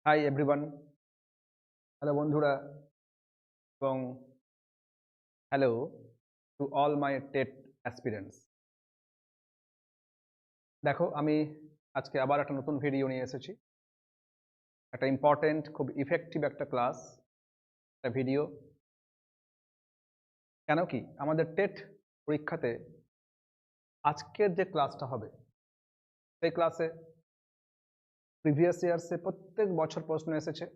Hi everyone, hello বন্ধুরা এবং hello to all my TET aspirants. দেখো, আমি আজকে আবার একটা নতুন ভিডিও নিয়ে এসেছি। একটা ইম্পর্টেন্ট, খুব ইফেক্টিভ একটা ক্লাস, একটা ভিডিও। কেন কি আমাদের টেট পরীক্ষাতে আজকের যে ক্লাসটা হবে, সেই ক্লাসে প্রিভিয়াস ইয়ার্সে প্রত্যেক বছর প্রশ্ন এসেছে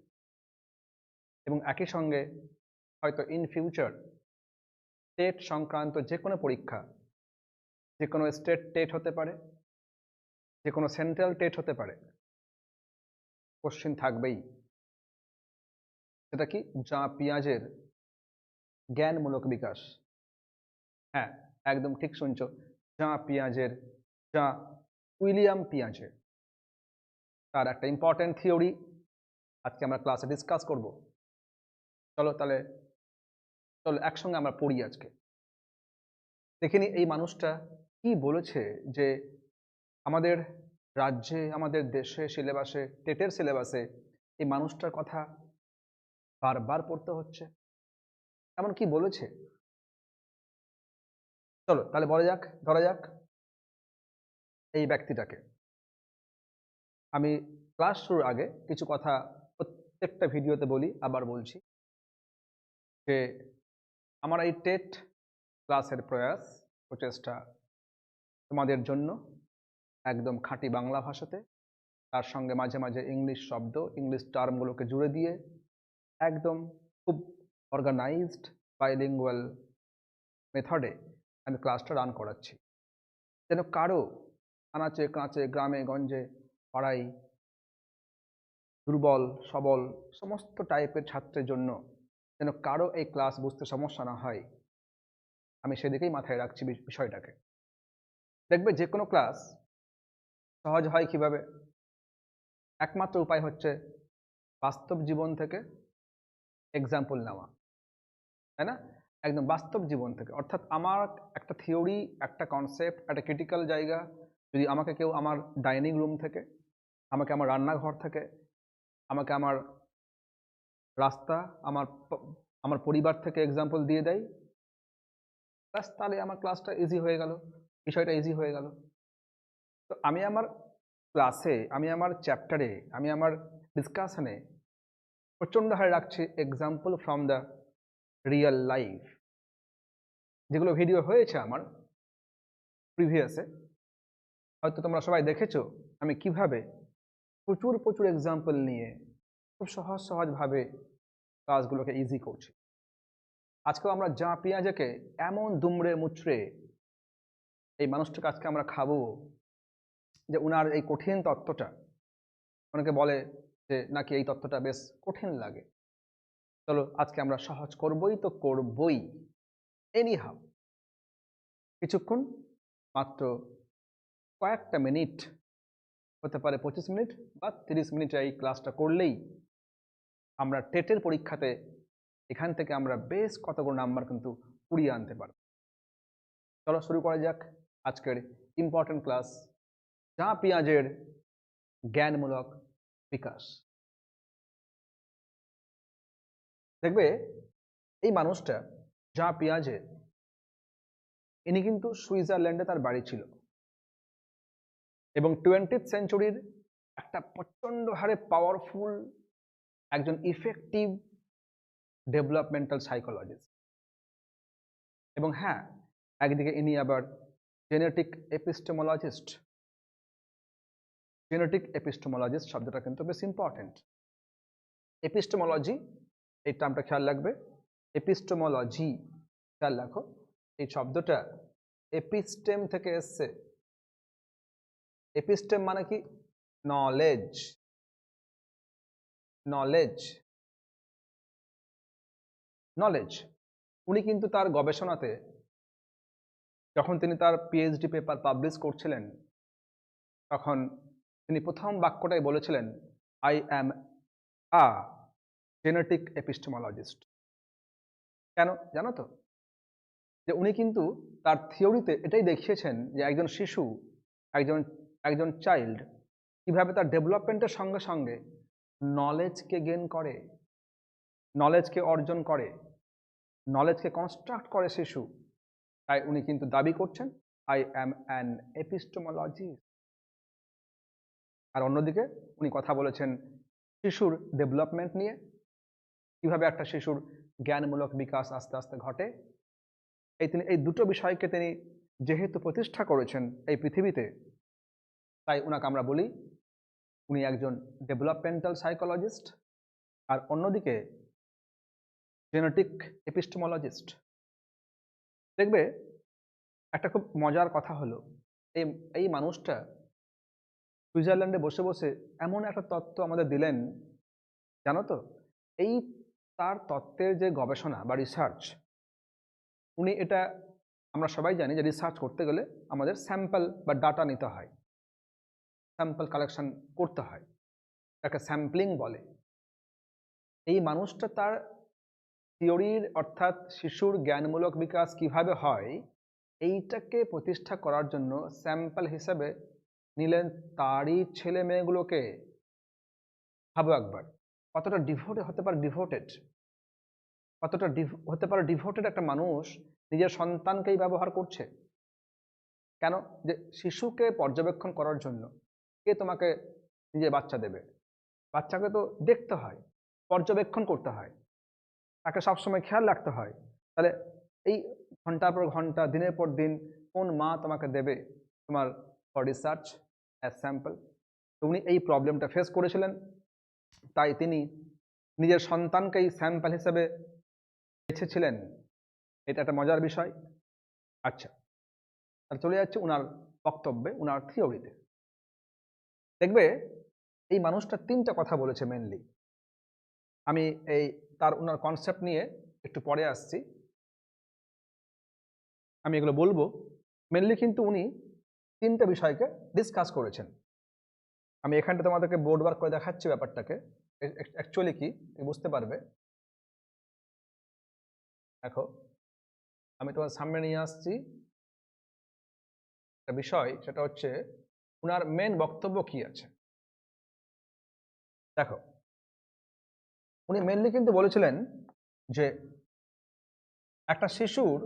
এবং একই সঙ্গে হয়তো ইন ফিউচার টেট সংক্রান্ত যে কোনো পরীক্ষা, যে কোনো স্টেট টেট হতে পারে, যে কোনো সেন্ট্রাল টেট হতে পারে, কোশ্চিন থাকবেই। সেটা কি? যা পিঁয়াজের জ্ঞানমূলক বিকাশ। হ্যাঁ, একদম ঠিক শুনছো। যা পিঁয়াজের, যা উইলিয়াম পিঁয়াজের, তার একটা ইম্পর্টেন্ট থিওরি আজকে আমরা ক্লাসে ডিসকাস করব। তাহলে চলো একসঙ্গে আমরা পড়ি আজকে। দেখিনি এই মানুষটা কি বলেছে, যে আমাদের রাজ্যে, আমাদের দেশে, সিলেবাসে, টেটের সিলেবাসে এই মানুষটার কথা বারবার পড়তে হচ্ছে। এমন কি বলেছে? চলো তাহলে ধরা যাক এই ব্যক্তিটাকে। আমি ক্লাস শুরুর আগে কিছু কথা প্রত্যেকটা ভিডিওতে বলি, আবার বলছি যে আমার এই টেট ক্লাসের প্রচেষ্টা তোমাদের জন্য একদম খাঁটি বাংলা ভাষাতে, তার সঙ্গে মাঝে মাঝে ইংলিশ শব্দ, ইংলিশ টার্মগুলোকে জুড়ে দিয়ে একদম খুব অর্গানাইজড বাইলিঙ্গুয়াল মেথডে আমি ক্লাসটা রান করাচ্ছি, যেন কারো আনাচে কাঁচে, গ্রামে গঞ্জে, পাড়ায়, দুর্বল সবল সমস্ত টাইপের ছাত্রের জন্য যেন কারো এই ক্লাস বুঝতে সমস্যা না হয়। আমি সেদিকেই মাথায় রাখছি বিষয়টাকে। দেখবে যে কোনো ক্লাস সহজ হয় কিভাবে? একমাত্র উপায় হচ্ছে বাস্তব জীবন থেকে এক্সাম্পল নেওয়া, তাই না? একদম বাস্তব জীবন থেকে। অর্থাৎ আমার একটা থিওরি, একটা কনসেপ্ট, একটা ক্রিটিক্যাল জায়গা যদি আমাকে কেউ আমার ডাইনিং রুম থেকে, আমাকে আমার রান্নাঘর থেকে, আমাকে আমার রাস্তা, আমার আমার পরিবার থেকে এক্সাম্পল দিয়ে দেয়, ব্যাস তাহলে আমার ক্লাসটা ইজি হয়ে গেল, বিষয়টা ইজি হয়ে গেল। তো আমি আমার ক্লাসে, আমি আমার চ্যাপ্টারে, আমি আমার ডিসকাশনে প্রচণ্ড হারে রাখছি example from the real life. যেগুলো ভিডিও হয়েছে আমার প্রিভিয়াসে, হয়তো তোমরা সবাই দেখেছো আমি কিভাবে প্রচুর প্রচুর এক্সাম্পল নিয়ে খুব সহজভাবে ক্লাসগুলোকে ইজি করছি। আজকেও আমরা যা পেঁয়াজকে এমন দুমড়ে মুচড়ে এই মানুষটাকে আজকে আমরা খাবো, যে উনার এই কঠিন তত্ত্বটা, অনেকে বলে যে নাকি এই তত্ত্বটা বেশ কঠিন লাগে। চলো আজকে আমরা সহজ করবই তো করবই। এনি হাউ, কিছুক্ষণ, মাত্র কয়েকটা মিনিট, হতে পারে 25 মিনিট বা 30 মিনিট, এই ক্লাসটা করলেই আমরা টেটের পরীক্ষাতে এখান থেকে আমরা বেশ কতগুলো নাম্বার কিন্তু কুড়িয়ে আনতে পারব। চলো শুরু করা যাক আজকের ইম্পর্টেন্ট ক্লাস, যা পেঁয়াজের জ্ঞানমূলক বিকাশ। দেখবে এই মানুষটা যা পেঁয়াজের, ইনি কিন্তু সুইজারল্যান্ডে তার বাড়ি ছিল এবং 20th সেঞ্চুরির একটা প্রচণ্ড হারে পাওয়ারফুল, একজন ইফেক্টিভ ডেভেলপমেন্টাল সাইকোলজিস্ট। এবং হ্যাঁ, একদিকে ইনি আবার জেনেটিক এপিস্টেমোলজিস্ট। জেনেটিক এপিস্টেমোলজিস্ট শব্দটা কিন্তু বেশ ইম্পর্টেন্ট। এপিস্টেমোলজি, এই টার্মটা খেয়াল রাখবে। এপিস্টেমোলজি খেয়াল রাখো, এই শব্দটা এপিস্টেম থেকে এসছে। এপিস্টেম মানে কি? নলেজ। নলেজ নলেজ উনি কিন্তু তার গবেষণাতে, যখন তিনি তার পিএইচডি পেপার পাবলিশ করছিলেন, তখন তিনি প্রথম বাক্যটাই বলেছিলেন, আই অ্যাম আ জেনেটিক এপিস্টেমোলজিস্ট। কেন জানো তো? যে উনি কিন্তু তার থিওরিতে এটাই দেখিয়েছেন যে একজন শিশু, একজন একজন চাইল্ড কিভাবে তার ডেভেলপমেন্টের সঙ্গে সঙ্গে নলেজকে গেন করে, নলেজকে অর্জন করে, নলেজকে কনস্ট্রাক্ট করে শিশু। তাই উনি কিন্তু দাবি করছেন আই অ্যাম অ্যান এপিস্টোমোলজিস্ট। আর অন্যদিকে উনি কথা বলেছেন শিশুর ডেভেলপমেন্ট নিয়ে, কিভাবে একটা শিশুর জ্ঞানমূলক বিকাশ আস্তে আস্তে ঘটে। এই দুটো বিষয়কে তিনি যেহেতু প্রতিষ্ঠা করেছেন এই পৃথিবীতে, তাই ওনাকে আমরা বলি উনি একজন ডেভেলপমেন্টাল সাইকোলজিস্ট, আর অন্যদিকে জেনেটিক এপিস্টোমোলজিস্ট। দেখবে একটা খুব মজার কথা হলো, এই এই মানুষটা সুইজারল্যান্ডে বসে বসে এমন একটা তত্ত্ব আমাদের দিলেন, জানো তো? এই তার তত্ত্বের যে গবেষণা বা রিসার্চ, উনি এটা, আমরা সবাই জানি যে রিসার্চ করতে গেলে আমাদের স্যাম্পল বা ডাটা নিতে হয়, স্যাম্পল কালেকশন করতে হয়, তাকে স্যাম্পলিং বলে। এই মানুষটা তার থিওরির, অর্থাৎ শিশুর জ্ঞানমূলক বিকাশ কিভাবে হয়, এইটাকে প্রতিষ্ঠা করার জন্য স্যাম্পল হিসেবে নিলেন তারই ছেলে মেয়েগুলোকে। ভাবো একবার, কতটা ডিভোটেড হতে পারে, ডিভোটেড কতটা হতে পারে ডিভোটেড একটা মানুষ নিজের সন্তানকেই ব্যবহার করছে। কেন? যে শিশুকে পর্যবেক্ষণ করার জন্য কে তোমাকে নিজের বাচ্চা দেবে? বাচ্চাকে তো দেখতে হয়, পর্যবেক্ষণ করতে হয়, তাকে সবসময় খেয়াল রাখতে হয়। তাহলে এই ঘন্টার পর ঘন্টা, দিনের পর দিন কোন মা তোমাকে দেবে তোমার ফর রিসার্চ অ্যাজ স্যাম্পল? তো উনি এই প্রবলেমটা ফেস করেছিলেন, তাই তিনি নিজের সন্তানকেই স্যাম্পল হিসেবে বেছেছিলেন। এটা একটা মজার বিষয়। আচ্ছা, তাহলে চলে যাচ্ছে উনার বক্তব্যে, উনার থিওরিতে। দেখবে এই মানুষটা তিনটা কথা বলেছে মেনলি। আমি এই উনার কনসেপ্ট নিয়ে একটু পরে আসছি, আমি এগুলো বলবো। মেনলি কিন্তু উনি তিনটা বিষয়কে ডিসকাস করেছেন। আমি এখানটা তোমাদেরকে বোর্ড ওয়ার্ক করে দেখাচ্ছি ব্যাপারটাকে, অ্যাকচুয়ালি কি তুমি বুঝতে পারবে। দেখো, আমি তোমার সামনে নিয়ে আসছি একটা বিষয়, সেটা হচ্ছে উনার মেন বক্তব্য কি আছে। দেখো, উনি মেনলি কিন্তু বলেছিলেন যে একটা শিশুর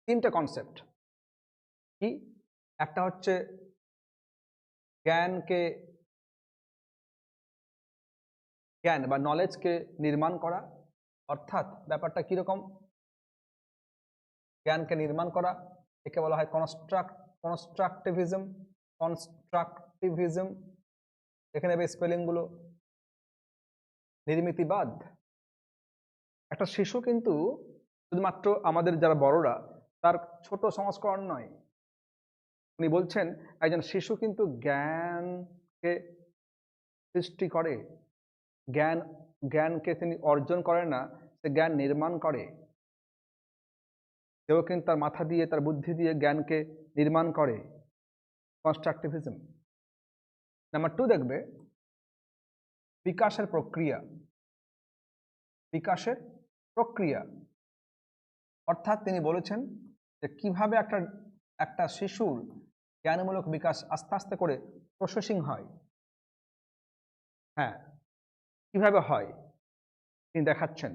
তিনটে কনসেপ্ট কি। একটা হচ্ছে জ্ঞান বা নলেজকে নির্মাণ করা, অর্থাৎ ব্যাপারটা কিরকম? জ্ঞানকে নির্মাণ করা, একে বলা হয় কনস্ট্রাকটিভিজম। কনস্ট্রাকটিভিজম, এখানে স্পেলিংগুলো, নির্মিতিবাদ। একটা শিশু কিন্তু শুধুমাত্র আমাদের যারা বড়রা তার ছোট সংস্করণ নয়। উনি বলছেন একজন শিশু কিন্তু জ্ঞানকে সৃষ্টি করে, জ্ঞানকে তিনি অর্জন করে না, সে জ্ঞান নির্মাণ করে। সেও কিন্তু তার মাথা দিয়ে, তার বুদ্ধি দিয়ে জ্ঞানকে নির্মাণ করে, কনস্ট্রাকটিভিজম। নাম্বার 2 দেখবে বিকাশের প্রক্রিয়া। বিকাশের প্রক্রিয়া অর্থাৎ তিনি বলেছেন যে কিভাবে একটা শিশুর জ্ঞানমূলক বিকাশ আস্তে আস্তে করে প্রসেসিং হয়। হ্যাঁ, কিভাবে হয় তিনি দেখাচ্ছেন।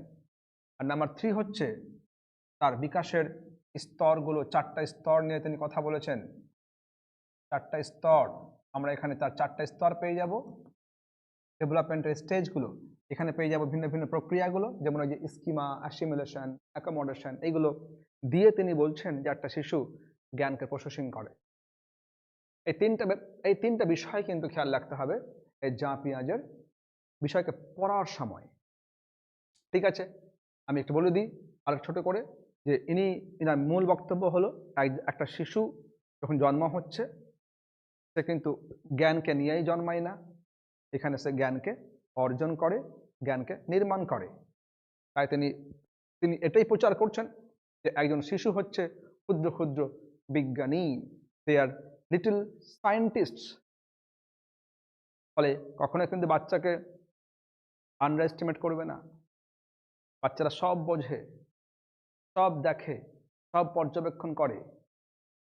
আর নাম্বার 3 হচ্ছে তার বিকাশের স্তরগুলো, 4টা স্তর নিয়ে তিনি কথা বলেছেন। 4টা স্তর, আমরা এখানে তার 4টা স্তর পেয়ে যাব। ডেভেলপমেন্টের স্টেজগুলো এখানে পেয়ে যাব, ভিন্ন ভিন্ন প্রক্রিয়াগুলো, যেমন ওই যে স্কিমা, অ্যাসিমিলেশন, অ্যাকোমোডেশন, এইগুলো দিয়ে তিনি বলছেন যে একটা শিশু জ্ঞানকে প্রসেসিং করে। এই তিনটা বিষয় কিন্তু খেয়াল রাখতে হবে এই জাঁ পিঁয়াজের বিষয়কে পড়ার সময়। ঠিক আছে, আমি একটু বলে দিই আর ছোট করে, যে ইনার মূল বক্তব্য হলো একটা শিশু যখন জন্ম হচ্ছে সে কিন্তু জ্ঞানকে নিয়েই জন্মায় না, এখানে সে জ্ঞানকে অর্জন করে, জ্ঞানকে নির্মাণ করে। তাই তিনি এটাই প্রচার করছেন যে একজন শিশু হচ্ছে ক্ষুদ্র ক্ষুদ্র বিজ্ঞানী, দে আর লিটল সায়েন্টিস্টস। ফলে কখনোই কিন্তু বাচ্চাকে আন্ডার এস্টিমেট করবে না। বাচ্চারা সব বোঝে, সব দেখে, সব পর্যবেক্ষণ করে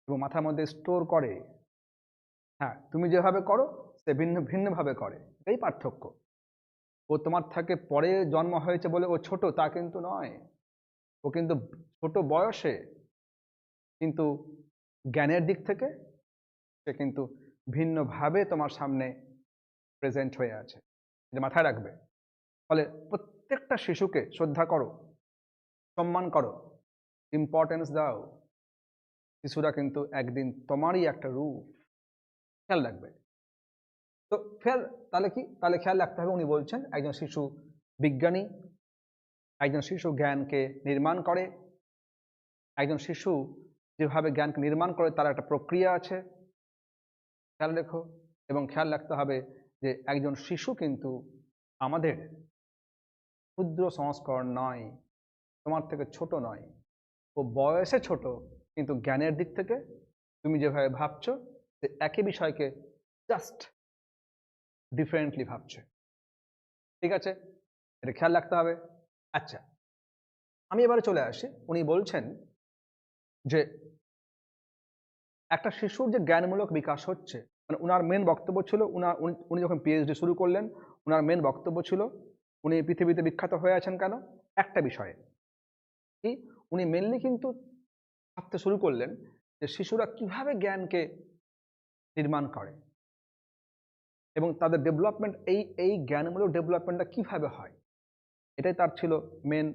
এবং মাথার মধ্যে স্টোর করে। হ্যাঁ, তুমি যেভাবে করো সে ভিন্ন ভিন্নভাবে করে, এটাই পার্থক্য। ও তোমার থেকে পরে জন্ম হয়েছে বলে ও ছোট তা কিন্তু নয়। ও কিন্তু ছোট বয়সে কিন্তু জ্ঞানের দিক থেকে সে কিন্তু ভিন্নভাবে তোমার সামনে প্রেজেন্ট হয়ে আছে, এটা মাথায় রাখবে। ফলে প্রত্যেকটা শিশুকে শ্রদ্ধা করো, সম্মান করো, ইম্পর্টেন্স দাও। শিশুরা কিন্তু একদিন তোমারই একটা রূপ, খেয়াল রাখবে। তো ফের তাহলে কি, তাহলে খেয়াল রাখতে হবে উনি বলছেন একজন শিশু বিজ্ঞানী, একজন শিশু জ্ঞানকে নির্মাণ করে। একজন শিশু যেভাবে জ্ঞানকে নির্মাণ করে তার একটা প্রক্রিয়া আছে, খেয়াল রেখো। এবং খেয়াল রাখতে হবে যে একজন শিশু কিন্তু আমাদের ক্ষুদ্র সংস্করণ নয়, তোমার থেকে ছোট নয়। ও বয়সে ছোট, কিন্তু জ্ঞানের দিক থেকে তুমি যেভাবে ভাবছো যে একই বিষয়কে জাস্ট ডিফারেন্টলি ভাবছে। ঠিক আছে, এটা খেয়াল রাখতে হবে। আচ্ছা, আমি এবারে চলে আসি। উনি বলছেন যে একটা শিশুর যে জ্ঞানমূলক বিকাশ হচ্ছে, মানে উনার মেন বক্তব্য ছিল, উনি যখন পিএইচডি শুরু করলেন, উনার মেন বক্তব্য ছিল উনি পৃথিবীতে বিখ্যাত হয়ে আছেন কেন, একটা বিষয়ে কি, উনি মেনলি কিন্তু ভাবতে শুরু করলেন যে শিশুরা কিভাবে জ্ঞানকে নির্মাণ করে এবং তাদের ডেভেলপমেন্ট, এই জ্ঞানমূলক ডেভেলপমেন্টটা কিভাবে হয়, এটাই তার ছিল মেন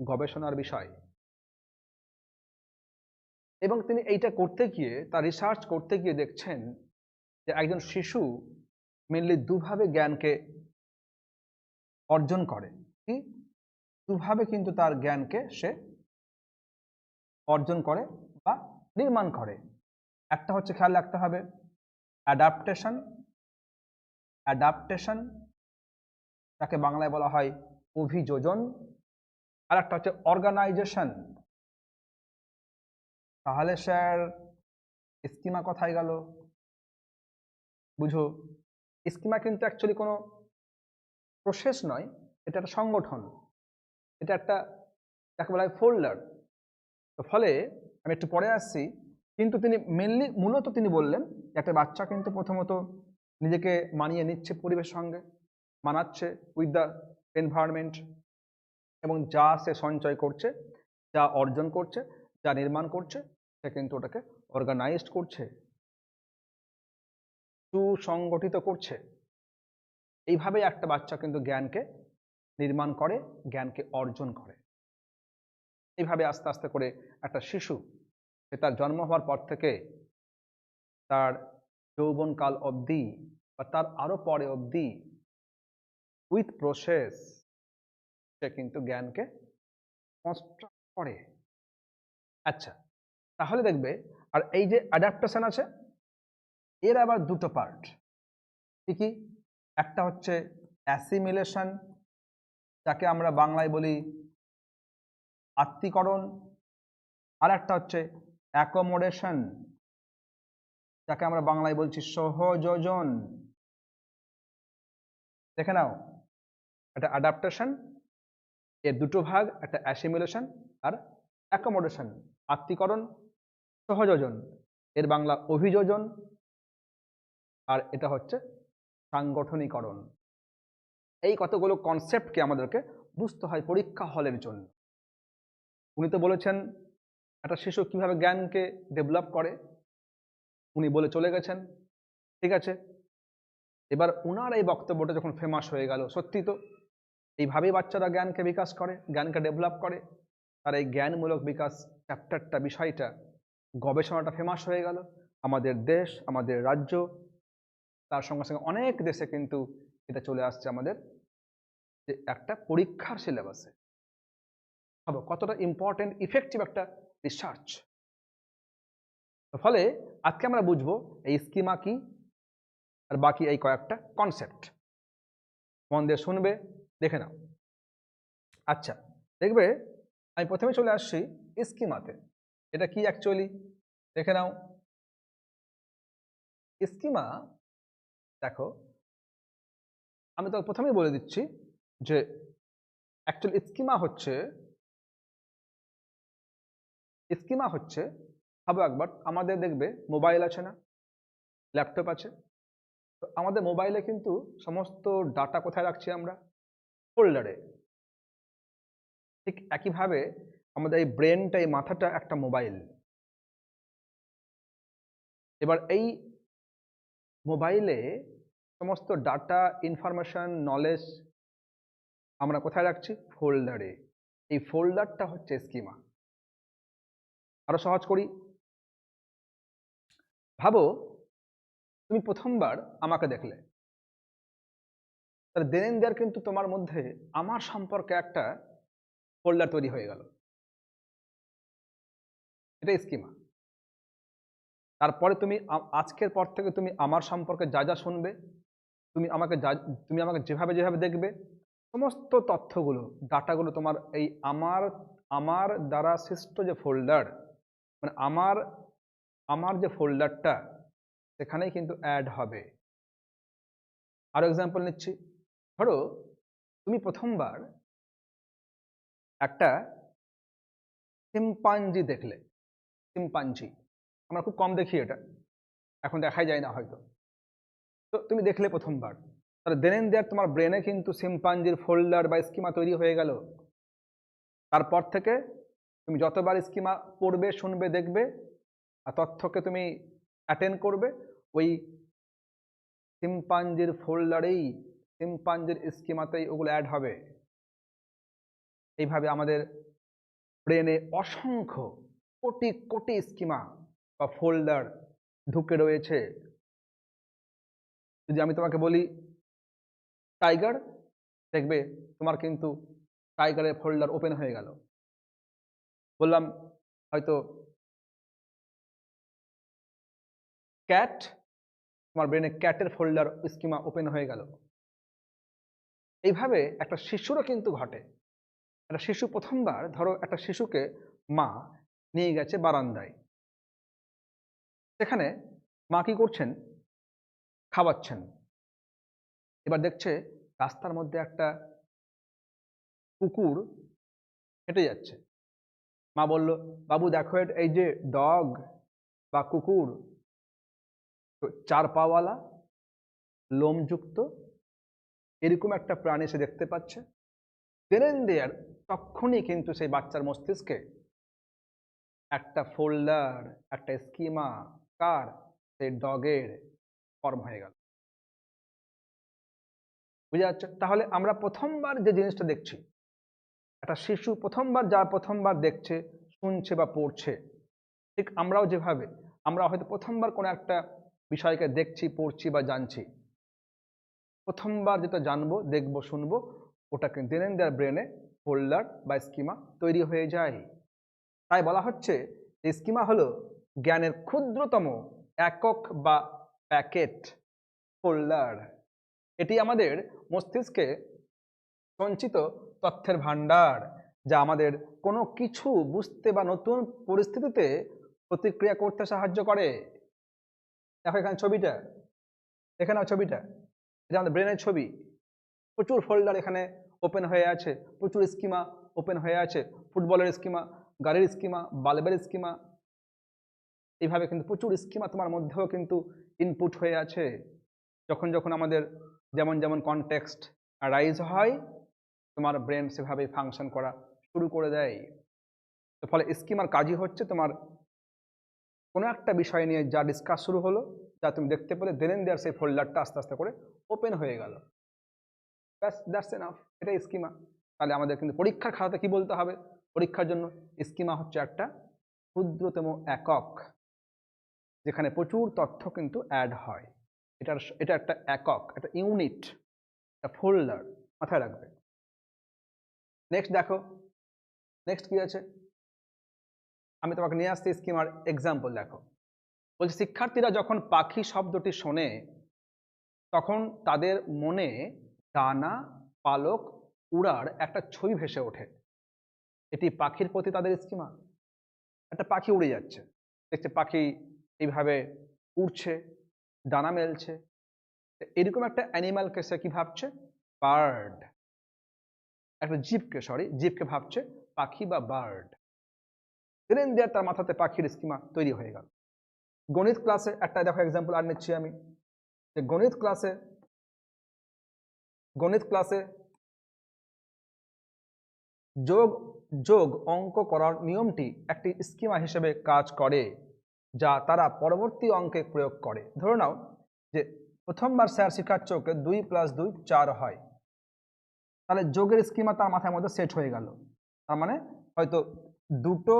গবেষণার বিষয়। এবং তিনি এইটা করতে গিয়ে, তার রিসার্চ করতে গিয়ে দেখছেন যে একজন শিশু মেনলি দুভাবে জ্ঞানকে অর্জন করে। কি, দুভাবে কিন্তু তার জ্ঞানকে সে অর্জন করে বা নির্মাণ করে। একটা হচ্ছে, খেয়াল রাখতে হবে, অ্যাডাপ্টেশন। অ্যাডাপ্টেশন তাকে বাংলায় বলা হয় অভিযোজন। আর একটা হচ্ছে অর্গানাইজেশন। তাহলে স্যার স্কিমা কোথায় গেল? বুঝো, স্কিমা কিন্তু অ্যাকচুয়ালি কোনো প্রসেস নয়, এটা একটা সংগঠন, এটা একটা, যাকে বলা হয় ফোল্ডার। তো ফলে আমি একটু পরে আসছি, কিন্তু তিনি মেনলি মূলত তিনি বললেন একটা বাচ্চা কিন্তু প্রথমত নিজেকে মানিয়ে নিচ্ছে পরিবেশের সঙ্গে, মানাচ্ছে উইথ দ্য এনভায়রনমেন্ট, এবং যা সে সঞ্চয় করছে, যা অর্জন করছে, যা নির্মাণ করছে, সে কিন্তু ওটাকে অর্গানাইজড করছে, সুসংগঠিত করছে। এইভাবে একটা বাচ্চা কিন্তু জ্ঞানকে নির্মাণ করে, জ্ঞানকে অর্জন করে। এইভাবে আস্তে আস্তে করে একটা শিশু, সে তার জন্ম হওয়ার পর থেকে তার যৌবনকাল অবধি বা তার আরো পরে অবধি, উইথ প্রসেস সে কিন্তু জ্ঞানকে কনস্ট্রাক্ট করে। আচ্ছা, তাহলে দেখবে, আর এই যে অ্যাডাপ্টেশন আছে, এর আবার দুটো পার্ট। কি কি? একটা হচ্ছে অ্যাসিমিলেশন, যাকে আমরা বাংলায় বলি আত্মীকরণ। আর একটা হচ্ছে অ্যাকোমোডেশন, যাকে আমরা বাংলায় বলছি সহযোজন। দেখে নাও, একটা অ্যাডাপ্টেশন, এর দুটো ভাগ, একটা অ্যাসিমিলেশন আর অ্যাকোমোডেশন। আত্মীকরণ, সহযোজন, এর বাংলা অভিযোজন, আর এটা হচ্ছে সাংগঠনিকরণ। এই কতগুলো কনসেপ্টকে আমাদেরকে বুঝতে হয় পরীক্ষা হলের জন্য। উনি তো বলেছেন একটা শিশু কিভাবে জ্ঞানকে ডেভেলপ করে, উনি বলে চলে গেছেন। ঠিক আছে, এবার উনার এই বক্তব্যটা যখন ফেমাস হয়ে গেল, সত্যি তো এইভাবেই বাচ্চারা জ্ঞানকে বিকাশ করে, জ্ঞানকে ডেভেলপ করে। তার এই জ্ঞানমূলক বিকাশ চ্যাপ্টারটা, বিষয়টা, গবেষণাটা ফেমাস হয়ে গেল। আমাদের দেশ, আমাদের রাজ্য, তার সঙ্গে সঙ্গে অনেক দেশে কিন্তু এটা চলে আসছে আমাদের যে একটা পরীক্ষার সিলেবাসে। ভাবো কতটা ইম্পর্টেন্ট, ইফেক্টিভ একটা রিসার্চ। ফলে আজকে আমরা বুঝবো এই স্কিমা কি আর বাকি এই কয়েকটা কনসেপ্ট। মন দিয়ে শুনবে, দেখে নাও। আচ্ছা, দেখবে আমি প্রথমে চলে আসছি স্কিমাতে। এটা কি অ্যাকচুয়ালি, দেখে নাও। স্কিমা, দেখো আমি তো প্রথমেই বলে দিচ্ছি যে অ্যাকচুয়ালি স্কিমা হচ্ছে, ভাবো একবার, আমাদের দেখবে মোবাইল আছে না, ল্যাপটপ আছে, তো আমাদের মোবাইলে কিন্তু সমস্ত ডাটা কোথায় রাখছি আমরা, ফোল্ডারে। ঠিক একইভাবে আমাদের এই ব্রেনটা, এই মাথাটা একটা মোবাইল। এবার এই মোবাইলে সমস্ত ডাটা, ইনফরমেশন, নলেজ আমরা কোথায় রাখছি? ফোল্ডারে। এই ফোল্ডারটা হচ্ছে স্কিমা। আরো সহজ করি, ভাবো তুমি প্রথমবার আমাকে দেখলে, তাহলে দেন দেয়ার কিন্তু তোমার মধ্যে আমার সম্পর্কে একটা ফোল্ডার তৈরি হয়ে গেল, এটা স্কিমা। তারপরে তুমি আজকের পর থেকে তুমি আমার সম্পর্কে যা যা শুনবে, তুমি আমাকে যেভাবে যেভাবে দেখবে, সমস্ত তথ্যগুলো, ডাটাগুলো তোমার এই আমার আমার দ্বারা সৃষ্ট যে ফোল্ডার, মানে আমার যে ফোল্ডারটা, সেখানেই কিন্তু অ্যাড হবে। আরো এক্সাম্পল নিচ্ছি, ধরো তুমি প্রথমবার একটা শিম্পাঞ্জি দেখলে। শিম্পাঞ্জি আমরা খুব কম দেখি, এটা এখন দেখাই যায় না হয়তো। তো তুমি দেখলে প্রথমবার, তাহলে দেন দেয়ার তোমার ব্রেনে কিন্তু শিম্পাঞ্জির ফোল্ডার বা স্কিমা তৈরি হয়ে গেল। তারপর থেকে তুমি যতবার স্কিমা পড়বে, শুনবে, দেখবে, আর তথ্যকে তুমি অ্যাটেন্ড করবে, ওই শিম্পাঞ্জির ফোল্ডারেই, শিম্পাঞ্জির স্কিমাতেই ওগুলো অ্যাড হবে। এইভাবে আমাদের ব্রেনে অসংখ্য কোটি কোটি স্কিমা বা ফোল্ডার ঢুকে রয়েছে। যদি আমি তোমাকে বলি টাইগার, দেখবে তোমার কিন্তু টাইগারের ফোল্ডার ওপেন হয়ে গেল। বললাম হয়তো ক্যাট, তোমার ব্রেনে ক্যাটের ফোল্ডার স্কিমা ওপেন হয়ে গেল। এইভাবে একটা শিশুরও কিন্তু ঘটে। একটা শিশু প্রথমবার, ধরো একটা শিশুকে মা নিয়ে গেছে বারান্দায়, সেখানে মা কি করছেন? খাওয়াচ্ছেন। এবার দেখছে রাস্তার মধ্যে একটা কুকুর হেঁটে যাচ্ছে। মা বলল, বাবু দেখো, এই যে ডগ বা কুকুর, তো 4 পাওয়ালা, লোমযুক্ত, এরকম একটা প্রাণী সে দেখতে পাচ্ছে। দেন দেয়ার তখনই কিন্তু সেই বাচ্চার মস্তিষ্কে একটা ফোল্ডার, একটা স্কিমা, কার? সেই ডগের ফর্ম হয়ে গেল। বুঝা যাচ্ছে? তাহলে আমরা প্রথমবার যে জিনিসটা দেখছি, একটা শিশু প্রথমবার দেখছে, শুনছে বা পড়ছে, ঠিক আমরাও যেভাবে, আমরা হয়তো প্রথমবার কোনো একটা বিষয়কে দেখছি, পড়ছি বা জানছি, প্রথমবার যেটা জানবো, দেখবো, শুনবো, ওটা কিন্তু দেন দেয়ার ব্রেনে ফোল্ডার বা স্কিমা তৈরি হয়ে যায়। তাই বলা হচ্ছে স্কিমা হলো জ্ঞানের ক্ষুদ্রতম একক বা প্যাকেট, ফোল্ডার। এটি আমাদের মস্তিষ্কে সঞ্চিত তথ্যের ভান্ডার, যা আমাদের কোনো কিছু বুঝতে বা নতুন পরিস্থিতিতে প্রতিক্রিয়া করতে সাহায্য করে। দেখো এখানে ছবিটা, দেখে নাও ছবিটা, এটা আমাদের ব্রেনের ছবি। প্রচুর ফোল্ডার এখানে ওপেন হয়ে আছে, প্রচুর স্কিমা ওপেন হয়ে আছে, ফুটবলের স্কিমা, গাড়ির স্কিমা, বাল্বের স্কিমা, এইভাবে কিন্তু প্রচুর স্কিমা তোমার মধ্যেও কিন্তু ইনপুট হয়ে আছে। যখন যখন আমাদের যেমন যেমন কনটেক্সট রাইজ হয়, তোমার ব্রেন সেভাবেই ফাংশন করা শুরু করে দেয়। তো ফলে স্কিমার কাজই হচ্ছে তোমার কোনো একটা বিষয় নিয়ে যা ডিসকাস শুরু হলো, যা তুমি দেখতে পেলে, দেন দেয়ার সেই ফোল্ডারটা আস্তে আস্তে করে ওপেন হয়ে গেল। ব্যাস, দ্যাটস এনাফ, এটাই স্কিমা। তাহলে আমাদের কিন্তু পরীক্ষার খাতাতে কি বলতে হবে? পরীক্ষার জন্য স্কিমা হচ্ছে একটা ক্ষুদ্রতম একক, যেখানে প্রচুর তথ্য কিন্তু অ্যাড হয়। এটা একটা একক, একটা ইউনিট, একটা ফোল্ডার, মাথায় রাখবে। নেক্সট দেখো, নেক্সট কি আছে, আমি তোমাকে নিয়ে আসছি স্কিমার এক্সাম্পল। দেখো, বলছি শিক্ষার্থীরা যখন পাখি শব্দটি শোনে, তখন তাদের মনে ডানা, পালক, উড়ার একটা ছবি ভেসে ওঠে। এটি পাখির প্রতি তাদের স্কিমা। একটা পাখি উড়ে যাচ্ছে, দেখছে পাখি এইভাবে উড়ছে, ডানা মেলছে, এরকম একটা অ্যানিমালকে সে কি ভাবছে? বার্ড। একটা জীবকে ভাবছে পাখি বা বার্ড। দেন দেয়ার তার মাথাতে পাখির স্কিমা তৈরি হয়ে গেল। গণিত ক্লাসে একটা দেখো এক্সাম্পল আর নিচ্ছি আমি, যে গণিত ক্লাসে যোগ যোগ অঙ্ক করার নিয়মটি একটি স্কিমা হিসেবে কাজ করে, যা তারা পরবর্তী অঙ্কে প্রয়োগ করে। ধরে নাও যে প্রথমবার স্যার শেখাচ্ছে ওকে 2 + 2 4 হয়, তাহলে যোগের স্কিমা তার মাথার মধ্যে সেট হয়ে গেল। তার মানে হয়তো দুটো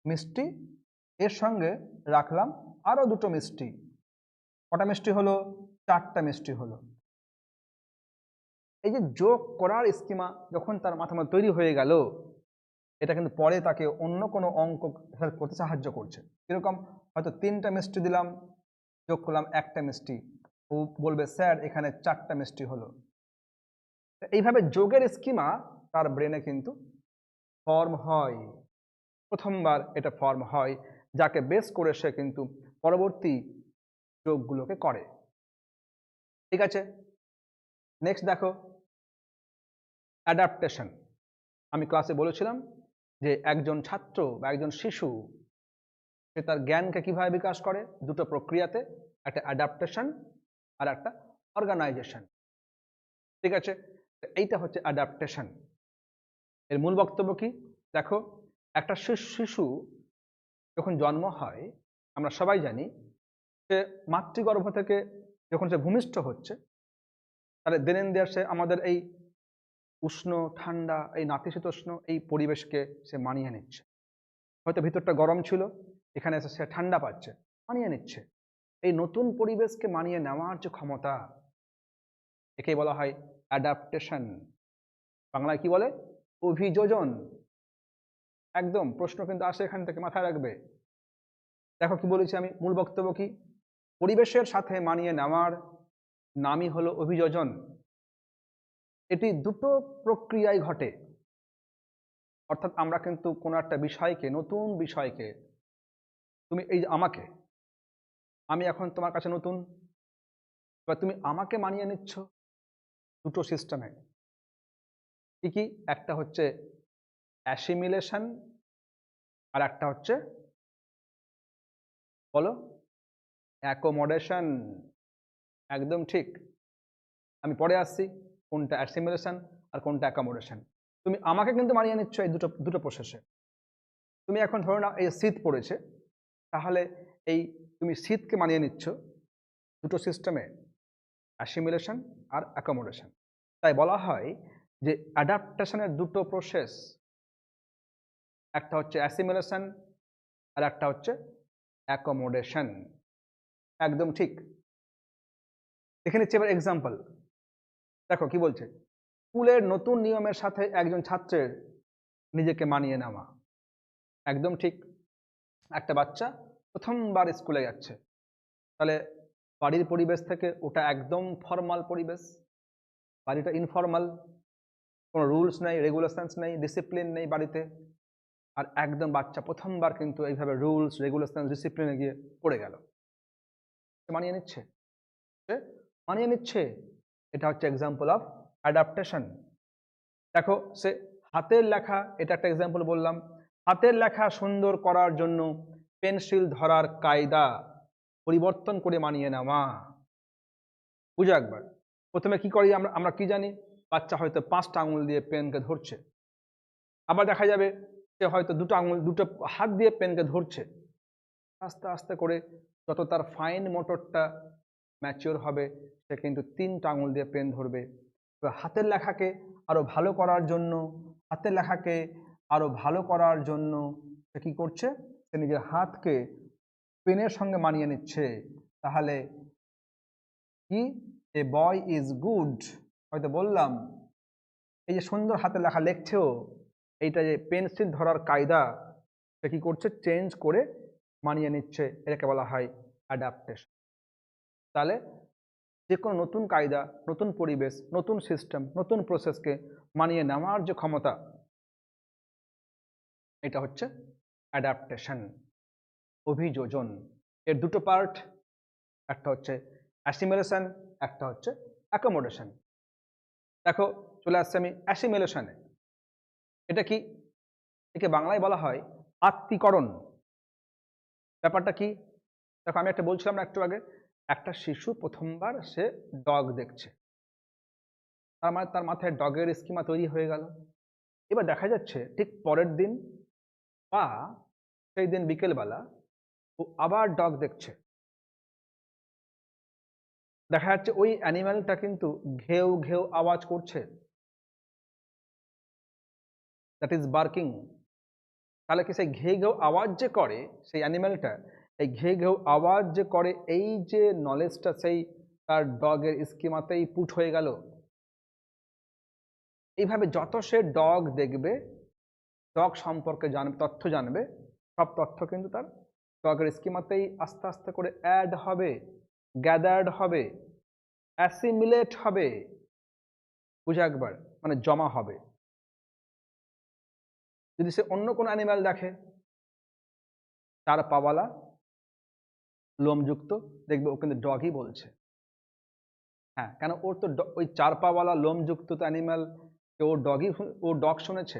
মিষ্টি, এর সঙ্গে রাখলাম আরো দুটো মিষ্টি, কটা মিষ্টি হলো? 4টা মিষ্টি হলো। এই যে যোগ করার স্কিমা যখন তার মাথার মধ্যে তৈরি হয়ে গেল, এটা কিন্তু পরে তাকে অন্য কোনো অঙ্ক হেল্প করতে সাহায্য করছে। কিরকম? হয়তো 3টা মিষ্টি দিলাম, যোগ করলাম 1টা মিষ্টি, ও বলবে স্যার এখানে 4টা মিষ্টি হলো। এইভাবে যোগের স্কিমা তার ব্রেনে কিন্তু ফর্ম হয়, প্রথমবার এটা ফর্ম হয়, যাকে বেস করে সে কিন্তু পরবর্তী যোগগুলোকে করে। ঠিক আছে, নেক্সট দেখো অ্যাডাপ্টেশন। আমি ক্লাসে বলেছিলাম যে একজন ছাত্র বা একজন শিশু সে তার জ্ঞানকে কিভাবে বিকাশ করে, দুটো প্রক্রিয়াতে, একটা অ্যাডাপ্টেশন আর একটা অর্গানাইজেশন। ঠিক আছে, এইটা হচ্ছে অ্যাডাপ্টেশন। এর মূল বক্তব্য কি দেখো, একটা শিশু যখন জন্ম হয়, আমরা সবাই জানি সে মাতৃগর্ভ থেকে যখন সে ভূমিষ্ঠ হচ্ছে, তাহলে দিনের সে আমাদের এই উষ্ণ ঠান্ডা, এই নাতিশীতোষ্ণ এই পরিবেশকে সে মানিয়ে নিচ্ছে। হয়তো ভিতরটা গরম ছিল, এখানে এসে সে ঠান্ডা পাচ্ছে, মানিয়ে নিচ্ছে। এই নতুন পরিবেশকে মানিয়ে নেওয়ার যে ক্ষমতা, একেই বলা হয় অ্যাডাপ্টেশন। বাংলায় কি বলে? অভিযোজন। একদম প্রশ্ন কিন্তু আসে এখান থেকে, মাথায় রাখবে। দেখো কি বলেছি আমি, মূল বক্তব্য কি? পরিবেশের সাথে মানিয়ে নেওয়ার নামই হলো অভিযোজন। এটি দুটো প্রক্রিয়ায় ঘটে। অর্থাৎ আমরা কিন্তু কোনো একটা বিষয়কে, নতুন বিষয়কে, তুমি এই যে আমাকে, আমি এখন তোমার কাছে নতুন, এবার তুমি আমাকে মানিয়ে নিচ্ছ দুটো সিস্টেমে। কি কি? একটা হচ্ছে অ্যাসিমিলেশন আর একটা হচ্ছে, বলো, অ্যাকোমোডেশন। একদম ঠিক, আমি পরে আসছি কোনটা অ্যাসিমিলেশন আর কোনটা অ্যাকোমোডেশন। তুমি আমাকে কিন্তু মানিয়ে নিচ্ছ এই দুটো দুটো প্রসেসে। তুমি এখন ধরো না এই শীত পড়েছে, তাহলে এই তুমি শীতকে মানিয়ে নিচ্ছ দুটো সিস্টেমে, অ্যাসিমিলেশন আর অ্যাকোমোডেশন। তাই বলা হয় যে অ্যাডাপ্টেশনের দুটো প্রসেস, একটা হচ্ছে অ্যাসিমিলেশন আর একটা হচ্ছে অ্যাকোমোডেশন। একদম ঠিক। দেখে নিচ্ছি এবার এক্সাম্পল। দেখো কি বলছে, স্কুলের নতুন নিয়মের সাথে একজন ছাত্রের নিজেকে মানিয়ে নেওয়া। একদম ঠিক। একটা বাচ্চা প্রথমবার স্কুলে যাচ্ছে, তাহলে বাড়ির পরিবেশ থেকে ওটা একদম ফর্মাল পরিবেশ, বাড়িটা ইনফর্মাল, কোনো রুলস নেই, রেগুলেশনস নেই, ডিসিপ্লিন নেই বাড়িতে। আর একদম বাচ্চা প্রথমবার কিন্তু এইভাবে রুলস, রেগুলেশন, ডিসিপ্লিনে গিয়ে পড়ে গেল, সে মানিয়ে নিচ্ছে, সে মানিয়ে নিচ্ছে। এটা হচ্ছে এক্সাম্পল অফ অ্যাডাপ্টেশন। দেখো সে হাতের লেখা, এটা একটা এক্সাম্পল বললাম। হাতের লেখা সুন্দর করার জন্য পেন্সিল ধরার কায়দা পরিবর্তন করে মানিয়ে নেওয়া। বুঝো একবার, প্রথমে কি করি আমরা, আমরা কি জানি, বাচ্চা হয়তো 5টা আঙুল দিয়ে পেনকে ধরছে, আবার দেখা যাবে সে হয়তো দুটো হাত দিয়ে পেনকে ধরছে। আস্তে আস্তে করে যত তার ফাইন মোটরটা ম্যাচিওর হবে, সে কিন্তু 3টা আঙুল দিয়ে পেন ধরবে। হাতের লেখাকে আরো ভালো করার জন্য, হাতের লেখাকে আরো ভালো করার জন্য সে কি করছে, সে নিজের হাতকে পেনের সঙ্গে মানিয়ে নিচ্ছে। তাহলে কি, এ বয় ইজ গুড, হয়তো বললাম এই যে সুন্দর হাতের লেখা লেখছেও, এইটা যে পেন্সিল ধরার কায়দা সে কি করছে, চেঞ্জ করে মানিয়ে নিচ্ছে। এটাকে বলা হয় অ্যাডাপ্টেশন। তাহলে যে কোনো নতুন কায়দা, নতুন পরিবেশ, নতুন সিস্টেম, নতুন প্রসেসকে মানিয়ে নেওয়ার যে ক্ষমতা, এটা হচ্ছে অ্যাডাপ্টেশন, অভিযোজন। এর দুটো পার্ট, একটা হচ্ছে অ্যাসিমিলেশন, একটা হচ্ছে অ্যাকোমোডেশন। দেখো চলে আসছে আমি অ্যাসিমিলেশনে। এটা কি? একে বাংলায় বলা হয় আত্মীকরণ। ব্যাপারটা কি? দেখো আমি একটা বলছিলাম না একটু আগে, একটা শিশু প্রথমবার সে ডগ দেখছে, তার মানে তার মাথায় ডগের স্কিমা তৈরি হয়ে গেল। এবার দেখা যাচ্ছে ঠিক পরের দিন বা সেই দিন বিকেলবেলা ও আবার ডগ দেখছে। দেখা যাচ্ছে ওই অ্যানিম্যালটা কিন্তু ঘেউ ঘেউ আওয়াজ করছে, দ্যাট ইজ বার্কিং। তাহলে কি সেই ঘেউ ঘেউ আওয়াজ যে করে সেই অ্যানিম্যালটা, এই ঘেউ ঘেউ আওয়াজ যে করে, এই যে নলেজটা সেই তার ডগের স্কিমাতেই পুট হয়ে গেল। এইভাবে যত সে ডগ দেখবে, ডগ সম্পর্কে জানবে, তথ্য জানবে, সব তথ্য কিন্তু তার ডগের স্কিমাতেই আস্তে আস্তে করে অ্যাড হবে, গ্যাদার্ড হবে, অ্যাসিমিলেট হবে। বুঝে একবার, মানে জমা হবে। যদি সে অন্য কোনো অ্যানিম্যাল দেখে, চার পাওয়ালা, লোমযুক্ত, দেখবে ও কিন্তু ডগই বলছে। হ্যাঁ, কেন ওর তো ওই চার পাওয়ালা লোমযুক্ত তো অ্যানিম্যাল, ও ডগই, ও ডগ শুনেছে।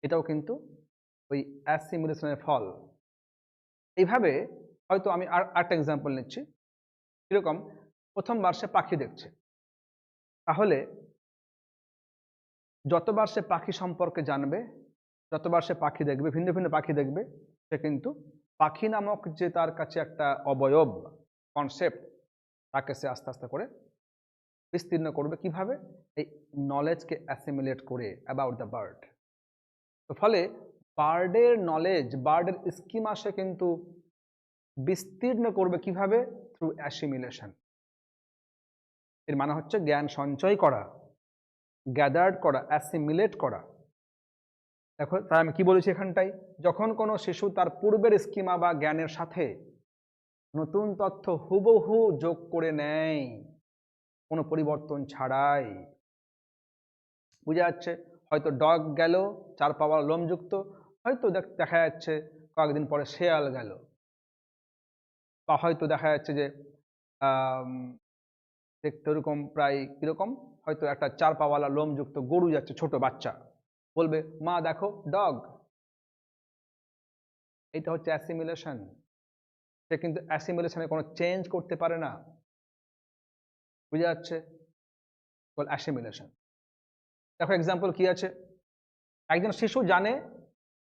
এটাও কিন্তু ওই অ্যাসিমিলেশনের ফল। এইভাবে হয়তো আমি আরেকটা এক্সাম্পল নিচ্ছি। এরকম প্রথমবার সে পাখি দেখছে, তাহলে যতবার সে পাখি সম্পর্কে জানবে, যতবার সে পাখি দেখবে, ভিন্ন ভিন্ন পাখি দেখবে, সে কিন্তু পাখি নামক যে তার কাছে একটা অবয়ব, কনসেপ্ট, তাকে সে আস্তে আস্তে করে বিস্তীর্ণ করবে। কিভাবে? এই নলেজকে অ্যাসিমিলেট করে অ্যাবাউট দ্য বার্ড। তো ফলে বার্ডের নলেজ, বার্ডের স্কিমা সে কিন্তু বিস্তীর্ণ করবে কিভাবে? Through assimilation. এর মানে হচ্ছে জ্ঞান সঞ্চয় করা, গ্যাদার্ড করা, অ্যাসিমিলেট করা। দেখো, তাই আমি কি বলেছি এখানটায়, যখন কোনো শিশু তার পূর্বের স্কিমা বা জ্ঞানের সাথে নতুন তথ্য হুবহু যোগ করে নেয়, কোনো পরিবর্তন ছাড়াই। বুঝা যাচ্ছে? হয়তো ডগ গেল, চার পাওয়ার লোমযুক্ত, হয়তো দেখা যাচ্ছে কয়েকদিন পরে শেয়াল গেল, বা হয়তো দেখা যাচ্ছে যে দেখতে ওরকম প্রায় কিরকম, হয়তো একটা চার পাওয়ালা লোমযুক্ত গরু যাচ্ছে, ছোট বাচ্চা, বলবে মা দেখো ডগ। এটা হচ্ছে অ্যাসিমিলেশন। সে কিন্তু অ্যাসিমিলেশনে কোনো চেঞ্জ করতে পারে না। বুঝা যাচ্ছে? বল অ্যাসিমিলেশন। দেখো এক্সাম্পল কি আছে, একজন শিশু জানে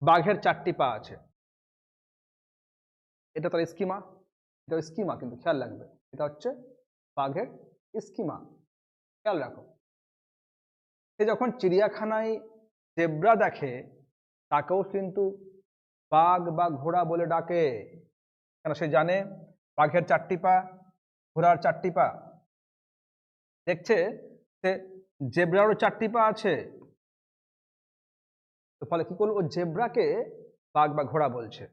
বাঘের 4টি পা আছে। এটা তার স্কিমা, এটা স্কিমা, কিন্তু খেয়াল রাখবে এটা হচ্ছে বাঘের স্কিমা। খেয়াল রাখো, সে যখন চিড়িয়াখানায় জেব্রা দেখে, তাকেও কিন্তু বাঘ বা ঘোড়া বলে ডাকে। কেন? সে জানে বাঘের 4টি পা, ঘোড়ার 4টি পা। দেখছে সে জেব্রারও 4টি পা আছে, তো ফলে কি করলো, ও জেব্রাকে বাঘ বা ঘোড়া বলছে,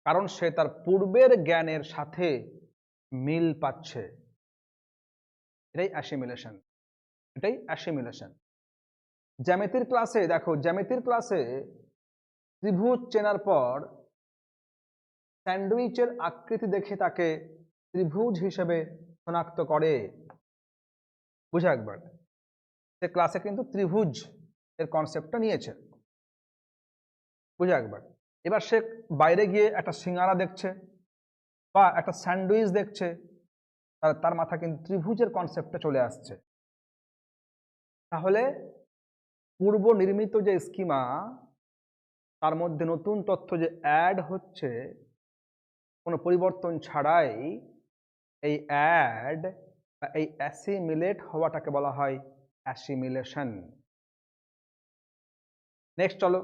কারণ সে তার পূর্বের জ্ঞানের সাথে মিল পাচ্ছে। এটাই অ্যাসিমিলেশন, এটাই অ্যাসিমিলেশন। জ্যামিতির ক্লাসে দেখো, জ্যামিতির ক্লাসে ত্রিভুজ চেনার পর স্যান্ডউইচের আকৃতি দেখে তাকে ত্রিভুজ হিসেবে শনাক্ত করে। বুঝা একবার, সে ক্লাসে কিন্তু ত্রিভুজ এর কনসেপ্টটা নিয়েছে। বুঝা একবার, এবার সে বাইরে গিয়ে একটা সিঙ্গারা দেখছে বা একটা স্যান্ডউইচ দেখছে, তার মাথা কিন্তু ত্রিভুজের কনসেপ্টটা চলে আসছে। তাহলে পূর্ব নির্মিত যে স্কিমা, তার মধ্যে নতুন তথ্য যে অ্যাড হচ্ছে কোনো পরিবর্তন ছাড়াই, এই অ্যাড বা এই অ্যাসিমিলেট হওয়াটাকে বলা হয় অ্যাসিমিলেশন। নেক্সট চলো,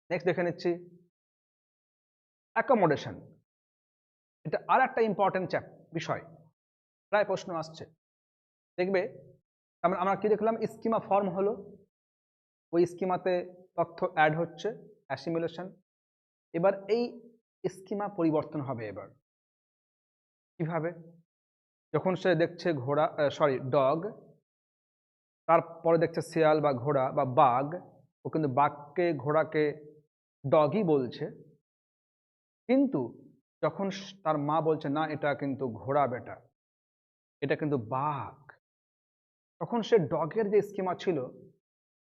নেক্সট দেখে নিচ্ছি অ্যাকোমোডেশন। এটা আর একটা ইম্পর্টেন্ট বিষয়, প্রায় প্রশ্ন আসছে। দেখবে আমরা কি দেখলাম, স্কিমা ফর্ম হলো, ওই স্কিমাতে তথ্য অ্যাড হচ্ছে, অ্যাসিমিলেশন। এবার এই স্কিমা পরিবর্তন হবে। এবার কিভাবে? যখন সে দেখছে ঘোড়া, ডগ, তারপরে দেখছে শিয়াল বা ঘোড়া বা বাঘ, ও কিন্তু বাঘকে ঘোড়াকে ডগই বলছে, কিন্তু যখন তার মা বলছে না এটা কিন্তু ঘোড়া বেটা, এটা কিন্তু বাঘ, তখন সে ডগের যে স্কিমা ছিল,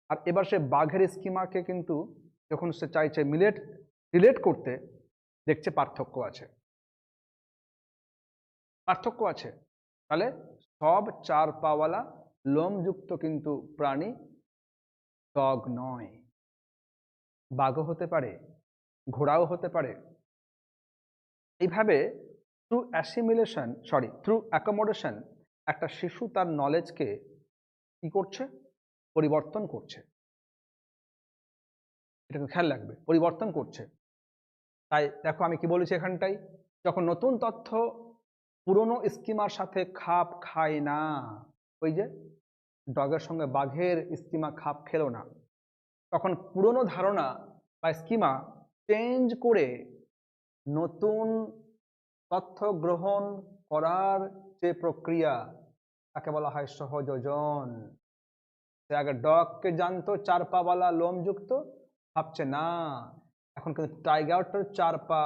আর এবার সে বাঘের স্কিমাকে কিন্তু যখন সে চাইছে রিলেট করতে, দেখছে পার্থক্য আছে, পার্থক্য আছে। তাহলে সব চার পাওয়ালা লোমযুক্ত কিন্তু প্রাণী ডগ নয়, বাঘও হতে পারে, ঘোড়াও হতে পারে। এইভাবে থ্রু অ্যাকোমোডেশন একটা শিশু তার নলেজকে কি করছে, পরিবর্তন করছে। এটাকে খেয়াল রাখবে, পরিবর্তন করছে। তাই দেখো আমি কি বলেছি এখানটাই, যখন নতুন তথ্য পুরনো স্কিমার সাথে খাপ খায় না, ওই যে ডগের সঙ্গে বাঘের স্কিমা খাপ খেলো না, তখন পুরনো ধারণা বা স্কিমা চেঞ্জ করে নতুন তথ্য গ্রহণ করার যে প্রক্রিয়া, তাকে বলা হয় সহযোজন। সে আগে ডগকে জানতো 4 পাওয়ালা লোমযুক্ত, ভাবছে না এখন কিন্তু টাইগারটার 4 পা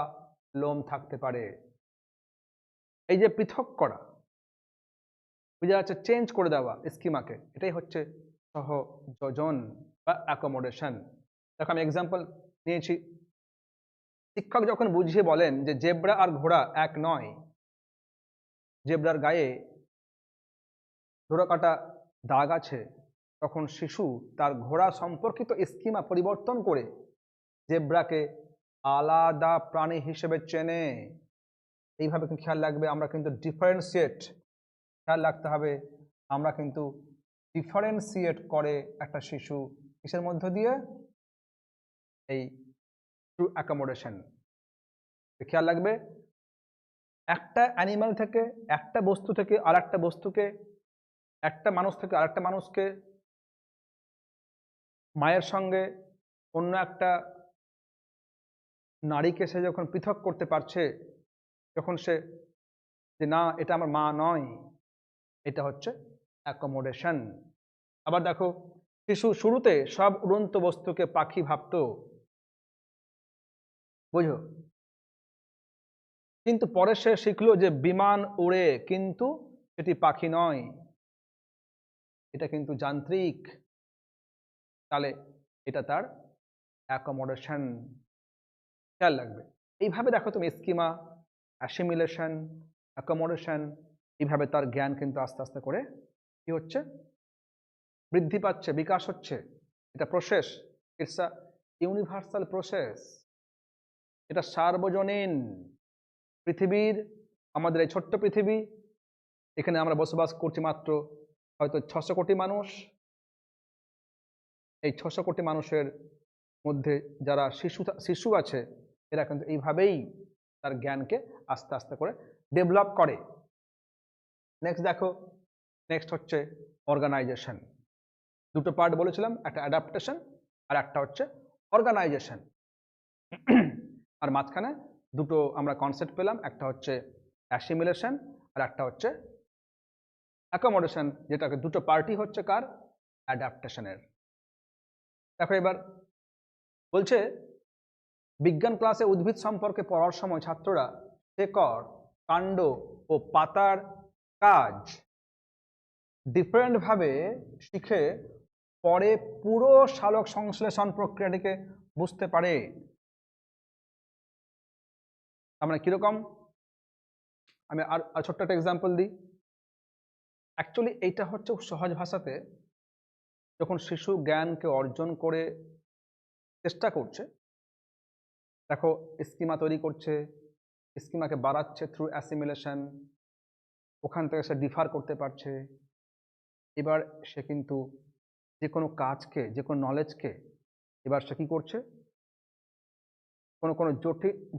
লোম থাকতে পারে। এই যে পৃথক করা, বুঝা যাচ্ছে, চেঞ্জ করে দেওয়া স্কিমাকে, এটাই হচ্ছে সহযোজন বা অ্যাকোমোডেশন। দেখো আমি এক্সাম্পল নিয়েছি। শিক্ষক যখন বুঝিয়ে বলেন যে জেব্রা আর ঘোড়া এক নয়, জেব্রার গায়ে ডোরাকাটা দাগ আছে, তখন শিশু তার ঘোড়া সম্পর্কিত স্কিমা পরিবর্তন করে জেব্রাকে আলাদা প্রাণী হিসেবে চেনে। এইভাবে কিন্তু খেয়াল রাখবে, আমরা কিন্তু ডিফারেন্সিয়েট, খেয়াল রাখতে হবে, আমরা কিন্তু ডিফারেন্সিয়েট করে একটা শিশু কিসের মধ্য দিয়ে, এই থ্রু অ্যাকোমোডেশন। খেয়াল রাখবে, একটা অ্যানিমাল থেকে, একটা বস্তু থেকে আর একটা বস্তুকে, একটা মানুষ থেকে আর একটা মানুষকে, মায়ের সঙ্গে অন্য একটা নারীকে সে যখন পৃথক করতে পারছে, যখন সে যে না এটা আমার মা নয়, এটা হচ্ছে অ্যাকোমোডেশন। আবার দেখো, শিশু শুরুতে সব উড়ন্ত বস্তুকে পাখি ভাবত, বুঝো, কিন্তু পরে সে শিখলো যে বিমান উড়ে, কিন্তু সেটি পাখি নয়, এটা কিন্তু যান্ত্রিক। তাহলে এটা তার অ্যাকোমোডেশন। খেয়াল রাখবে, এইভাবে দেখো তুমি স্কিমা, অ্যাসিমিলেশন, অ্যাকোমোডেশন, এইভাবে তার জ্ঞান কিন্তু আস্তে আস্তে করে কি হচ্ছে, বৃদ্ধি পাচ্ছে, বিকাশ হচ্ছে। এটা process, it's a universal process, এটা সার্বজনীন। পৃথিবীর, আমাদের এই ছোট্ট পৃথিবী, এখানে আমরা বসবাস করছি মাত্র হয়তো 600 কোটি মানুষ। এই 600 কোটি মানুষের মধ্যে যারা শিশু আছে, এরা কিন্তু এইভাবেই তার জ্ঞানকে আস্তে আস্তে করে ডেভেলপ করে। নেক্সট দেখো, নেক্সট হচ্ছে অর্গানাইজেশন। দুটো পার্ট বলেছিলাম, একটা অ্যাডাপ্টেশন আর একটা হচ্ছে অর্গানাইজেশন। আর মাঝখানে দুটো আমরা কনসেপ্ট পেলাম, একটা হচ্ছে অ্যাসিমিলেশন আর একটা হচ্ছে অ্যাকোমোডেশন, যেটাকে দুটো পার্টি হচ্ছে কার, অ্যাডাপ্টেশনের। দেখো এবার বলছে, বিজ্ঞান ক্লাসে উদ্ভিদ সম্পর্কে পড়ার সময় ছাত্ররা শেকড়, কাণ্ড ও পাতার কাজ ডিফারেন্টভাবে শিখে পরে পুরো সালোক সংশ্লেষণ প্রক্রিয়াটিকে বুঝতে পারে। আমরা কিরকম, আমি আর ছোট্ট একটা এক্সাম্পল দিই। অ্যাকচুয়ালি এইটা হচ্ছে সহজ ভাষাতে, যখন শিশু জ্ঞানকে অর্জন করে চেষ্টা করছে, দেখো স্কিমা তৈরি করছে, স্কিমাকে বাড়াচ্ছে থ্রু অ্যাসিমিলেশন, ওখান থেকে সে ডিফার করতে পারছে। এবার সে কিন্তু যে কোনো কাজকে, যে কোনো নলেজকে, এবার সে কী করছে, কোনো কোনো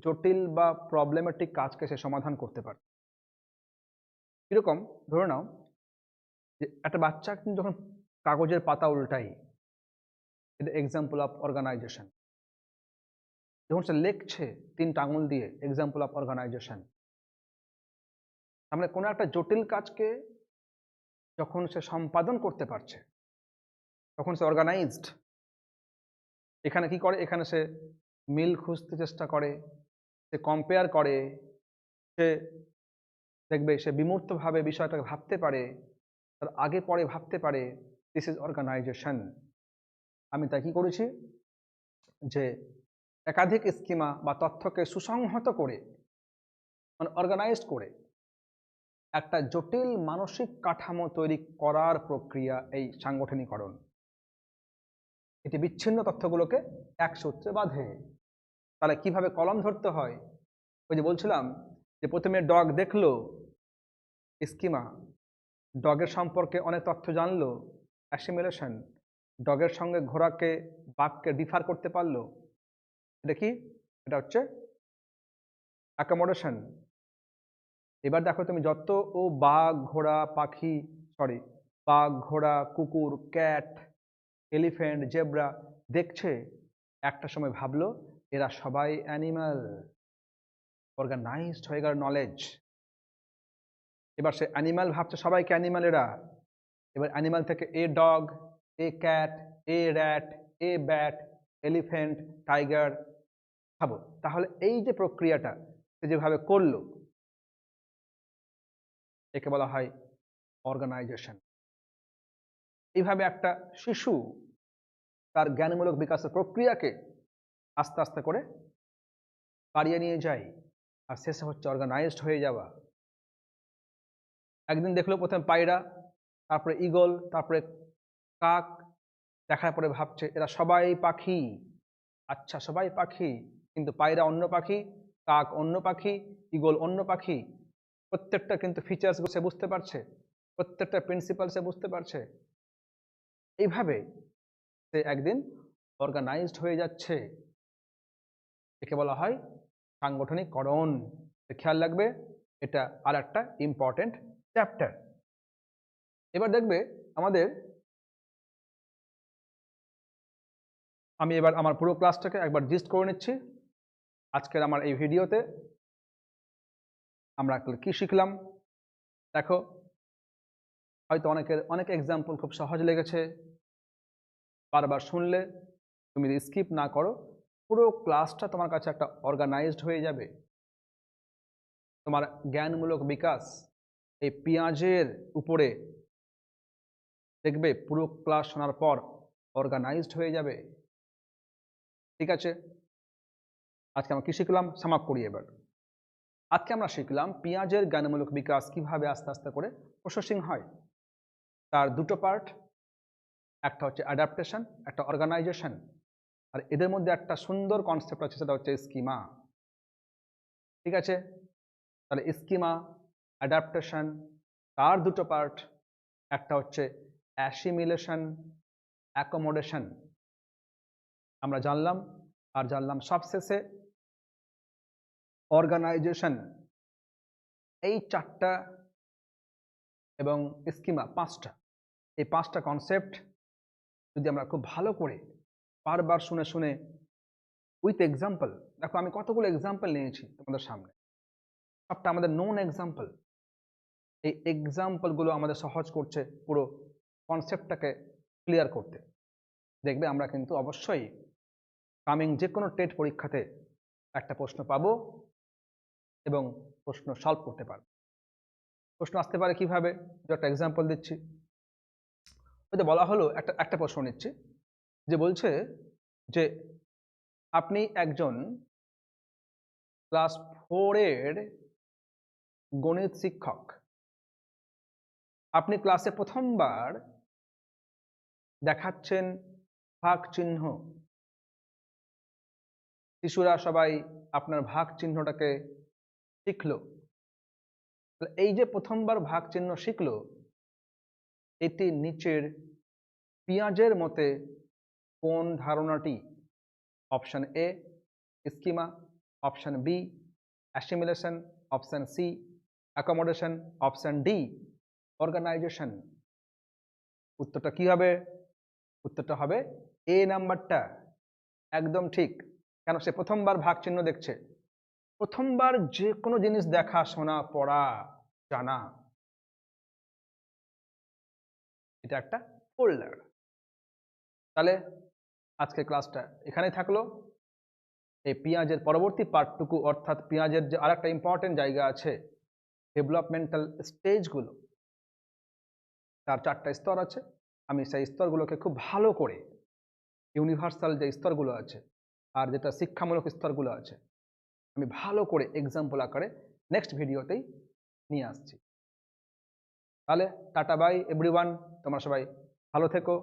জটিল বা প্রবলেমেটিক কাজকে সে সমাধান করতে পারে। কীরকম, ধরে নাও যে একটা বাচ্চা কিন্তু যখন কাগজের পাতা উল্টাই, এটা এক্সাম্পল অফ অর্গানাইজেশন। যখন সে লিখছে 3টা আঙুল দিয়ে, এক্সাম্পল অফ অর্গানাইজেশন। আমরা কোনো একটা জটিল কাজকে যখন সে সম্পাদন করতে পারছে, তখন সে অর্গানাইজড। এখানে কি করে, এখানে সে মিল খুঁজতে চেষ্টা করে, সে কম্পেয়ার করে, সে দেখবে সে বিমূর্তভাবে বিষয়টাকে ভাবতে পারে, তার আগে পরে ভাবতে পারে। This is organisation. আমি তাই কি করেছি, যে একাধিক স্কিমা বা তথ্যকে সুসংহত করে, মানে অর্গানাইজড করে একটা জটিল মানসিক কাঠামো তৈরি করার প্রক্রিয়া এই সাংগঠনিকরণ। এটি বিচ্ছিন্ন তথ্যগুলোকে এক সূত্রে বাঁধে। তাহলে কিভাবে কলম ধরতে হয়, ওই যে বলছিলাম যে প্রথমে ডগ দেখলো, স্কিমা, ডগের সম্পর্কে অনেক তথ্য জানলো, অ্যাসিমিলেশন, ডগের সঙ্গে ঘোড়াকে বাঘকে ডিফার করতে পারলো, এটা কি, এটা হচ্ছে অ্যাকোমোডেশন। এবার দেখো তুমি যত বাঘ ঘোড়া পাখি, সরি, বাঘ ঘোড়া কুকুর ক্যাট এলিফ্যান্ট জেব্রা দেখছে, একটা সময় ভাবলো এরা সবাই অ্যানিম্যাল, অর্গানাইজড হয়ে গেল নলেজ। এবার সে অ্যানিম্যাল ভাবছে সবাইকে অ্যানিম্যাল এরা, এবার অ্যানিম্যাল থেকে a dog, A cat, a rat, A bat, elephant, tiger খাবো। তাহলে এই যে প্রক্রিয়াটা সে যেভাবে করলো, একে বলা হয় অর্গানাইজেশন। এইভাবে একটা শিশু তার জ্ঞানমূলক বিকাশের প্রক্রিয়াকে আস্তে আস্তে করে বাড়িয়ে নিয়ে যায়, আর শেষে হচ্ছে অর্গানাইজড হয়ে যাওয়া। একদিন দেখলো প্রথমে পায়রা, তারপরে ঈগল, তারপরে কাক, দেখার পরে ভাবছে এরা সবাই পাখি। আচ্ছা সবাই পাখি, কিন্তু পায়রা অন্য পাখি, কাক অন্য পাখি, ঈগল অন্য পাখি, প্রত্যেকটা কিন্তু ফিচার্স সে বুঝতে পারছে, প্রত্যেকটা প্রিন্সিপাল সে বুঝতে পারছে। এইভাবে সে একদিন অর্গানাইজড হয়ে যাচ্ছে, একে বলা হয় সাংগঠনিককরণ। খেয়াল রাখবে, এটা আর একটা ইম্পর্টেন্ট চ্যাপ্টার। এবার দেখবে আমাদের, আমি এবার আমার পুরো ক্লাসটাকে একবার জিস্ট করে নিচ্ছি। আজকের আমার এই ভিডিওতে আমরা কি শিখলাম দেখো, হয়তো অনেক এক্সাম্পল খুব সহজ লেগেছে, বারবার শুনলে তুমি যদি স্কিপ না করো পুরো ক্লাসটা তোমার কাছে একটা অর্গানাইজড হয়ে যাবে। তোমার জ্ঞানমূলক বিকাশ এই পেঁয়াজের উপরে দেখবে পুরো ক্লাস শোনার পর অর্গানাইজড হয়ে যাবে। ঠিক আছে, আজকে আমরা কি শিখলাম সাম আপ করি। এবার আজকে আমরা শিখলাম পেঁয়াজের জ্ঞানমূলক বিকাশ কিভাবে আস্তে আস্তে করে প্রসেসিং হয়। তার দুটো পার্ট, একটা হচ্ছে অ্যাডাপ্টেশন, একটা অর্গানাইজেশন, আর এদের মধ্যে একটা সুন্দর কনসেপ্ট আছে, সেটা হচ্ছে স্কিমা। ঠিক আছে, তাহলে স্কিমা, অ্যাডাপ্টেশন, তার দুটো পার্ট, একটা হচ্ছে অ্যাসিমিলেশন, অ্যাকোমোডেশন আমরা জানলাম, আর জানলাম সবশেষে অর্গানাইজেশন। এই চারটা এবং স্কিমা পাঁচটা, এই পাঁচটা কনসেপ্ট যদি আমরা খুব ভালো করে বারবার শুনে শুনে উইথ এক্সাম্পল, দেখো আমি কতগুলো এক্সাম্পল নিয়েছি তোমাদের সামনে, সবটা আমাদের নোন এক্সাম্পল। এই এক্সাম্পলগুলো আমাদের সহজ করছে পুরো কনসেপ্টটাকে ক্লিয়ার করতে। দেখবে আমরা কিন্তু অবশ্যই কামিং যে কোনো টেট পরীক্ষাতে একটা প্রশ্ন পাবো এবং প্রশ্ন সলভ করতে পারবো। প্রশ্ন আসতে পারে কিভাবে, একটা এক্সাম্পল দিচ্ছি। ওইটা বলা হলো, একটা প্রশ্ন নিচ্ছি, যে বলছে যে আপনি একজন ক্লাস 4 এর গণিত শিক্ষক, আপনি ক্লাসে প্রথমবার দেখাচ্ছেন ভাগ চিহ্ন, শিশুরা সবাই আপনার ভাগ চিহ্নটাকে শিখলো। এই যে প্রথমবার ভাগ চিহ্ন শিখলো, এটি নিচের পেঁয়াজের মতে কোন ধারণাটি? Option A schema, option B assimilation, option C accommodation, option D organisation. উত্তরটা কি হবে? উত্তরটা হবে এ নাম্বারটা, একদম ঠিক। কেন? সে প্রথমবার ভাগ চিহ্ন দেখছে। প্রথমবার যে কোনো জিনিস দেখা, শোনা, পড়া, জানা, এটা একটা ফোল্ডার। তাহলে আজকের ক্লাসটা এখানেই থাকলো। এই পেঁয়াজের পরবর্তী পার্টটুকু, অর্থাৎ পেঁয়াজের যে আরেকটা ইম্পর্টেন্ট জায়গা আছে, ডেভেলপমেন্টাল স্টেজগুলো, তার 4টা স্তর আছে। আমি সেই স্তরগুলোকে খুব ভালো করে, ইউনিভার্সাল যে স্তরগুলো আছে আর যেটা শিক্ষামূলক স্তরগুলো আছে, আমি ভালো করে এক্সাম্পল আকারে নেক্সট ভিডিওতেই নিয়ে আসছি। তাহলে টাটা বাই এভরিওয়ান, তোমরা সবাই ভালো থেকো।